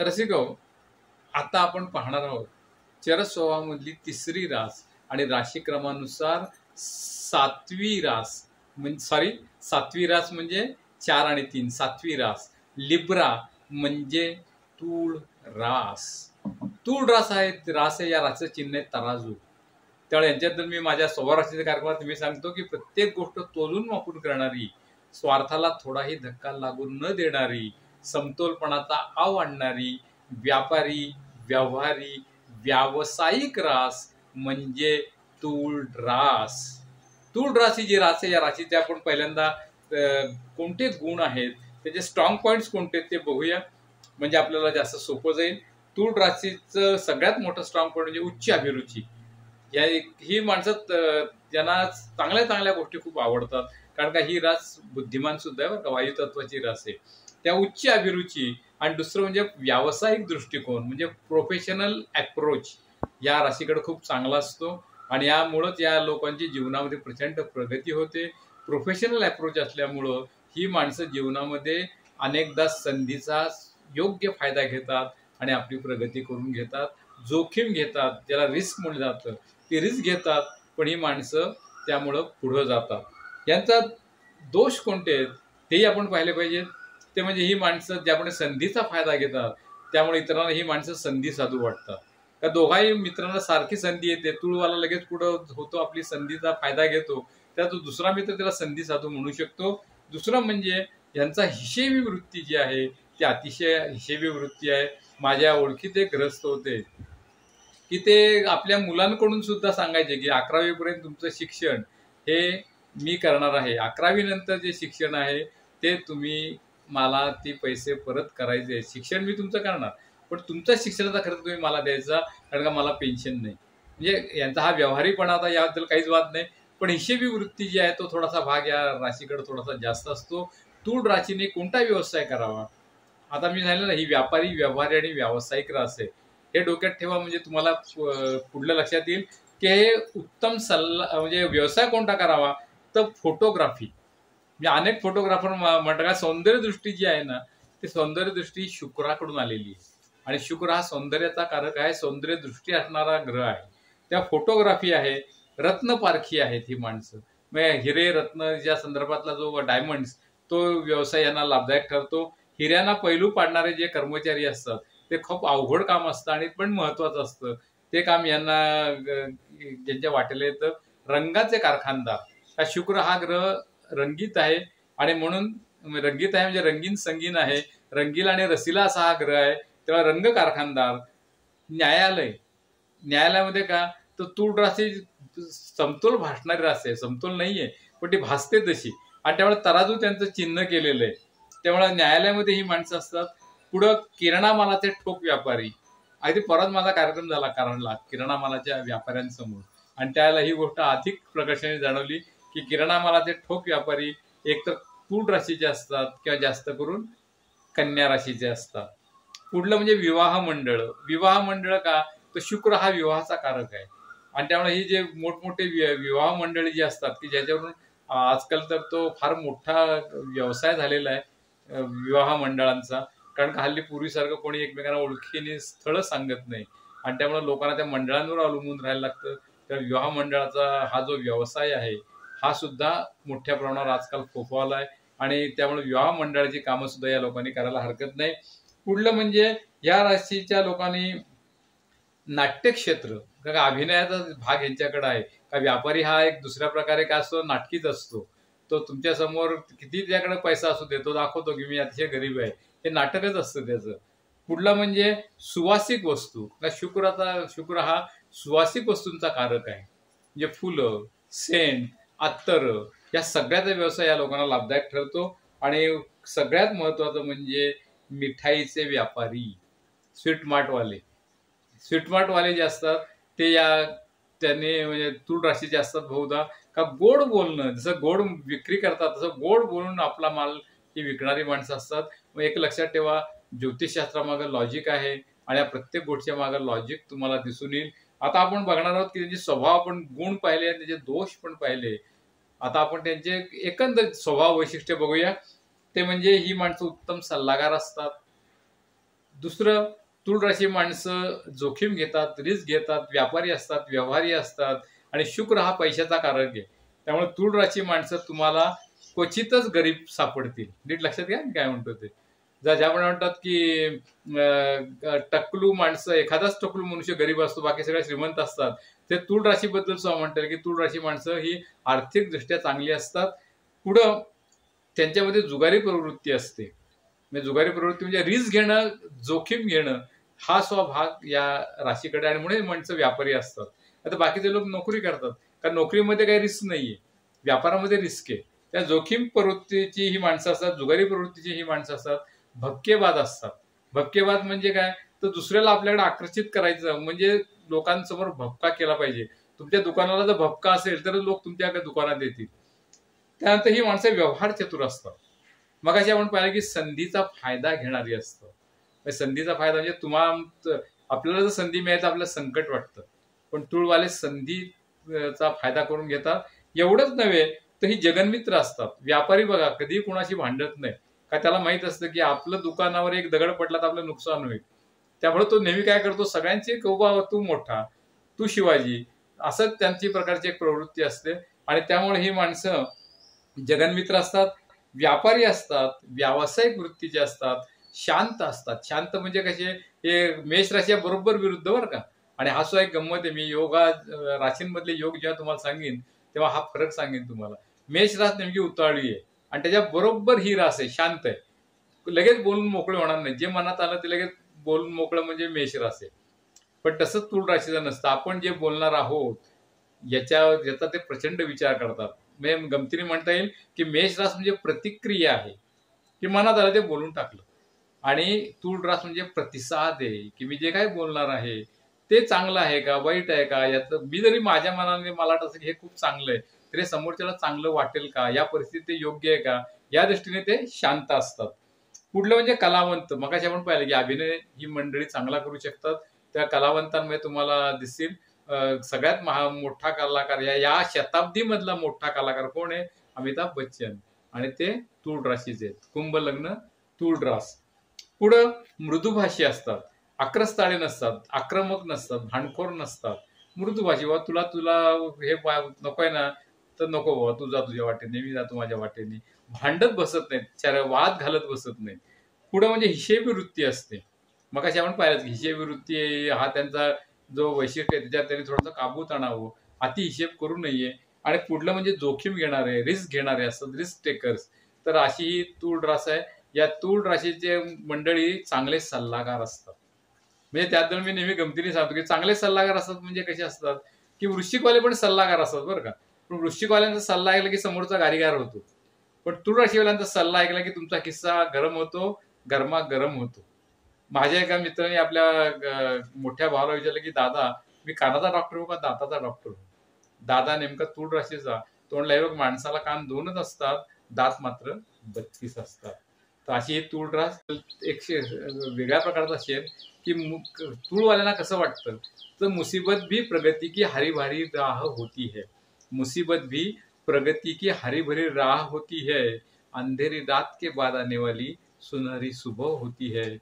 रसिको, आता आपण पाहणार आहोत चरस स्वभावामधली तिसरी रास आणि राशीक्रमानुसार सातवी रास सातवी रास म्हणजे 4 आणि 3 सातवी रास लिब्रा म्हणजे तूळ रास. तूळ रास आहे या राशीचं चिन्ह आहे तराजू. त्यामुळे यांच्याबद्दल मी माझ्या स्वभाव राशीच्या कार्यक्रमात मी सांगतो की प्रत्येक गोष्ट तोलून मापून करणारी, स्वार्थाला थोडाही धक्का लागू न देणारी, समतोलपणाचा आव आणणारी, व्यापारी, व्यवहारी, व्यावसायिक रास म्हणजे तूळ रास. तूळ रास ही जी रास आहे या राशीचे आपण पहिल्यांदा कोणते गुण आहेत, त्याचे स्ट्रॉंग पॉइंट्स कोणते ते बघूया, म्हणजे आपल्याला जास्त सोपं जाईल. तूळ राशीचं सगळ्यात मोठं स्ट्रॉंग पॉइंट म्हणजे उच्च अभिरुची. ही माणसं ज्यांना चांगल्या चांगल्या गोष्टी खूप आवडतात, कारण का ही रास बुद्धिमान सुद्धा आहे बरं का, वायू तत्वाची रास आहे. त्या उच्च अभिरुची आणि दुसरं म्हणजे व्यावसायिक दृष्टिकोन म्हणजे प्रोफेशनल अप्रोच या राशीकडे खूप चांगला असतो आणि यामुळंच या लोकांची जीवनामध्ये प्रचंड प्रगती होते. प्रोफेशनल अप्रोच असल्यामुळं ही माणसं जीवनामध्ये अनेकदा संधीचा योग्य फायदा घेतात आणि आपली प्रगती करून घेतात, जोखीम घेतात, ज्याला रिस्क म्हणलं जातं ते रिस्क घेतात, पण ही माणसं त्यामुळं पुढं जातात. यांचा दोष कोणते आहेत तेही आपण पाहिले पाहिजेत. ते म्हणजे ही माणसं ज्यामुळे संधीचा फायदा घेतात, त्यामुळे इतरांना ही माणसं संधी साधू वाटतात. त्या दोघाही मित्रांना सारखी संधी येते, तुळवाला लगेच पुढं होतो, आपली संधीचा फायदा घेतो, त्यात दुसरा मित्र त्याला संधी साधू म्हणू शकतो. दुसरं म्हणजे यांचा हिशेबी वृत्ती जी आहे ती अतिशय हिशेबी वृत्ती आहे. माझ्या ओळखीत एक ग्रस्त होते की ते आपल्या मुलांकडून सुद्धा सांगायचे की 11वी पर्यंत तुमचं शिक्षण हे मी करणार आहे, 11वी नंतर जे शिक्षण आहे ते तुम्ही मला ते पैसे परत करायचे, शिक्षण मी तुमचं करणार पण तुमचा शिक्षणाचा खर्च तुम्ही मला द्यायचा, कारण का मला पेन्शन नाही. म्हणजे यांचा हा व्यावहारिकपणा, आता याबद्दल काहीच वाद नाही, पण हिशेबी वृत्ती जी आहे तो थोडासा भाग या राशीकडे थोडासा जास्त असतो. तूळ राशीने कोणता व्यवसाय करावा, आता मी सांगितलं ना, ही व्यापारी, व्यवहारी आणि व्यावसायिक रास आहे, हे डोक्यात ठेवा. म्हणजे तुम्हाला पुढलं लक्षात येईल की हे उत्तम सल्ला म्हणजे व्यवसाय कोणता करावा, तर फोटोग्राफी. म्हणजे अनेक फोटोग्राफर म्हणतात सौंदर्यदृष्टी जी आहे ना, ती सौंदर्यदृष्टी शुक्राकडून आलेली आहे आणि शुक्र हा सौंदर्याचा कारक आहे, सौंदर्यदृष्टी असणारा ग्रह आहे. त्या फोटोग्राफी आहे, रत्नपारखी आहेत ही माणसं. म्हणजे हिरे रत्नच्या संदर्भातला जो डायमंड्स तो व्यवसाय यांना लाभदायक ठरतो. हिऱ्यांना पैलू पाडणारे जे कर्मचारी असतात ते खूप अवघड काम असतं आणि पण महत्वाचं असतं. ते काम यांना ज्यांच्या वाटेला येतं. रंगाचे कारखानदार, हा शुक्र हा ग्रह रंगीत आहे आणि म्हणून रंगीत आहे म्हणजे रंगीन संगीन आहे, रंगीला आणि रसिला असा हा ग्रह आहे. तेव्हा रंग कारखानदार, न्यायालयामध्ये का तर तूळ राशी समतोल भासणारी राशी आहे, समतोल नाहीये पण ती भासते तशी, आणि त्यामुळे तराजू त्यांचं चिन्ह केलेलं आहे. त्यामुळे न्यायालयामध्ये ही माणसं असतात. पुढं किराणा मालाचे ठोक व्यापारी, अगदी परत माझा कार्यक्रम झाला कारणला किराणा मालाच्या व्यापाऱ्यांसमोर, आणि त्याला ही गोष्ट अधिक प्रकर्षाने जाणवली की किराणा मालाचे ठोक व्यापारी एक तर तूळ राशीचे असतात किंवा जास्त करून कन्या राशीचे असतात. पुढलं म्हणजे विवाह मंडळ. विवाह मंडळ का, तर शुक्र हा विवाहाचा कारक आहे आणि त्यामुळे ही जे मोठमोठे विवाह मंडळी जी असतात की ज्याच्यावरून आजकाल तर तो फार मोठा व्यवसाय झालेला आहे विवाह मंडळांचा, कारण का हल्ली पूर्वीसारखं कोणी एकमेकांना ओळखीने स्थळ सांगत नाही आणि त्यामुळे लोकांना त्या मंडळांवर अवलंबून राहायला लागतं. तर विवाह मंडळाचा हा जो व्यवसाय आहे हा सुद्धा मोठ्या प्रमाणावर आजकाल फोफावला आहे आणि त्यामुळे विवाह मंडळाची कामं सुद्धा या लोकांनी करायला हरकत नाही. पुढलं म्हणजे या राशीच्या लोकांनी नाट्यक्षेत्र, कारण अभिनयाचा भाग यांच्याकडे आहे. का व्यापारी हा एक दुसऱ्या प्रकारे काय असतो, नाटकीच असतो. तो तुमच्या समोर किती त्याकडे पैसा असू दे, तो दाखवतो की मी अतिशय गरीब आहे, हे नाटकच असतं त्याचं. पुढला म्हणजे सुवासिक वस्तू. शुक्र हा सुवासिक वस्तूंचा कारक आहे, म्हणजे फुलं, सेंट, अत्तर या सगळ्याचा व्यवसाय या लोकांना लाभदायक ठरतो. आणि सगळ्यात महत्वाचं म्हणजे मिठाईचे व्यापारी, स्वीटमार्टवाले जे असतात ते त्यांनी म्हणजे तूळ राशीचे असतात बहुधा. का गोड बोलणं, जसं गोड विक्री करतात तसं गोड बोलून आपला माल ही विकणारी माणसं असतात. मग एक लक्षात ठेवा, ज्योतिषशास्त्रामागं लॉजिक आहे आणि या प्रत्येक गोष्टीच्या मागं लॉजिक तुम्हाला दिसून येईल. आता आपण बघणार आहोत की त्यांचे स्वभाव, आपण गुण पाहिले आणि त्याचे दोष पण पाहिले. आता आपण त्यांचे एकंदर स्वभाव वैशिष्ट्य बघूया. ते म्हणजे ही माणसं उत्तम सल्लागार असतात, दुसरं, तूळ राशी माणसं जोखीम घेतात, रिस्क घेतात, व्यापारी असतात, व्यवहारी असतात आणि शुक्र हा पैशाचा कारक आहे. त्यामुळे तूळ राशी माणसं तुम्हाला क्वचितच गरीब सापडतील. नीट लक्षात घ्या मी काय म्हणतो ते. ज्याप्रमाणे म्हणतात की टकलू माणसं, एखादाच टकलू मनुष्य गरीब असतो, बाकी सगळे श्रीमंत असतात. ते तूळ राशीबद्दल सुद्धा म्हणतात की तूळ राशी माणसं ही आर्थिकदृष्ट्या चांगली असतात. पुढं त्यांच्यामध्ये जुगारी प्रवृत्ती असते. म्हणजे जुगारी प्रवृत्ती म्हणजे रिस्क घेणं, जोखीम घेणं हा स्वभाग या राशीकडे आणि म्हणून माणसं व्यापारी असतात. आता बाकीचे लोक नोकरी करतात, कारण नोकरीमध्ये काही रिस्क नाहीये, व्यापारामध्ये रिस्क आहे. त्या जोखीम प्रवृत्तीची ही माणसं असतात, जुगारी प्रवृत्तीची ही माणसं असतात, भपकेबाज असतात. भपकेबाज म्हणजे काय, तर दुसऱ्याला आपल्याकडे आकर्षित करायचं, म्हणजे लोकांसमोर भपका केला पाहिजे. तुमच्या दुकानाला जर भपका असेल तर लोक तुमच्या दुकानात येतील. त्यानंतर ही माणसं व्यवहार चतुर असतात. मगाशी आपण पाहिलं की संधीचा फायदा घेणारी असतं. संधीचा फायदा म्हणजे आपल्याला जर संधी मिळाली तर आपल्याला संकट वाटतं, पण तूळवाले संधीचा फायदा करून घेतात. एवढंच नव्हे तर ही जगन्मित्र असतात. व्यापारी बघा कधीही कुणाशी भांडत नाही, का त्याला माहित असतं की आपलं दुकानावर एक दगड पडला तर आपलं नुकसान होईल. त्यामुळे तो नेहमी काय करतो, सगळ्यांची कौबा तू मोठा, तू शिवाजी, असं त्यांची प्रकारची एक प्रवृत्ती असते. आणि त्यामुळे ही माणसं जगन्मित्र असतात, व्यापारी असतात, व्यावसायिक वृत्तीचे असतात, शांत असतात. शांत म्हणजे कसे, हे मेष राशी बरोबर विरुद्ध बरं का. आणि हा सुद्धा एक गंमत आहे. मी राशींमधले योग जेव्हा तुम्हाला सांगेन तेव्हा हा फरक सांगेन तुम्हाला. मेष रास नेमकी उतावळी आहे आणि त्याच्या बरोबर ही रास आहे, शांत आहे. लगेच बोलून मोकळे होणार नाही, जे मनात आलं ते लगेच बोलून मोकळं म्हणजे मेष रास आहे. पण तसंच तूळ राशीचं नसतं. आपण जे बोलणार आहोत याचा ते प्रचंड विचार करतात. म्हणजे गमतीने म्हणता येईल की मेष रास म्हणजे प्रतिक्रिया आहे, की मनात आलं ते बोलून टाकलं. आणि तूळ रास म्हणजे प्रतिसाद आहे, की मी जे काही बोलणार आहे ते चांगलं आहे का वाईट आहे का, याचं मी जरी माझ्या मनाने मला वाटत असेल की हे खूप चांगलं आहे, तरी समोरच्याला चांगलं वाटेल का, या परिस्थितीत ते योग्य आहे का, या दृष्टीने ते शांत असतात. पुढलं म्हणजे कलावंत. मगाशी आपण पाहिलं की अभिनय ही मंडळी चांगला करू शकतात. त्या कलावंतांमध्ये तुम्हाला दिसतील सगळ्यात मोठा कलाकार, या शताब्दी मधला मोठा कलाकार कोण आहे, अमिताभ बच्चन. आणि ते तूळ राशीचे आहेत. कुंभ लग्न, तूळ रास. पुढं मृदुभाषी असतात, आक्रस्ताळे नसतात, आक्रमक नसतात, भांडखोर नसतात, मृदुभाषी. बाबा तुला तुला हे नकोय ना, तर नको बाबा, तू जा तुझ्या वाटेने, मी जातो माझ्या वाटेने. भांडत बसत नाहीत, वाद घालत बसत नाहीत. पुढं म्हणजे हिशेबी वृत्ती असते. मग अशी आपण पाहिलं की हिशेबी वृत्ती हा त्यांचा जो वैशिष्ट्य आहे, त्याच्यात त्यांनी थोडासा काबूत आणावं, अति हिशेब करू नये. आणि पुढलं म्हणजे जोखीम घेणारे, रिस्क घेणारे असतात, रिस्क टेकर्स. तर अशी ही तूळ रास आहे. या तूळ राशीचे मंडळी चांगले सल्लागार असतात. म्हणजे त्यात मी नेहमी गमतीने सांगतो की चांगले सल्लागार असतात म्हणजे कसे असतात, की वृश्चिकवाले पण सल्लागार असतात बरं का. पण वृश्चिकवाल्यांचा सल्ला ऐकला की समोरचा गारीगार होतो, पण तूळ राशीवाल्यांचा सल्ला ऐकला की तुमचा किस्सा गरम होतो, गरम होतो. माझ्या एका मित्राने आपल्या मोठ्या भावाला विचारलं की दादा, मी कानाचा डॉक्टर होऊ का दाताचा डॉक्टर होऊ? दादा नेमका तूळ राशीचा तो म्हणला, हे बघ माणसाला कान 2च असतात, दात मात्र 32 असतात. तर अशी ही तूळ रास एक वेगळ्या प्रकारचा शेर, की तूळवाल्यांना कसं वाटतं, तर मुसीबत भी प्रगती की हरी भरी राह होती है, मुसीबत भी प्रगती की हरी भरी राह होती है, अंधेरी रात के बाद आने वाली सुनहरी सुबह होती है.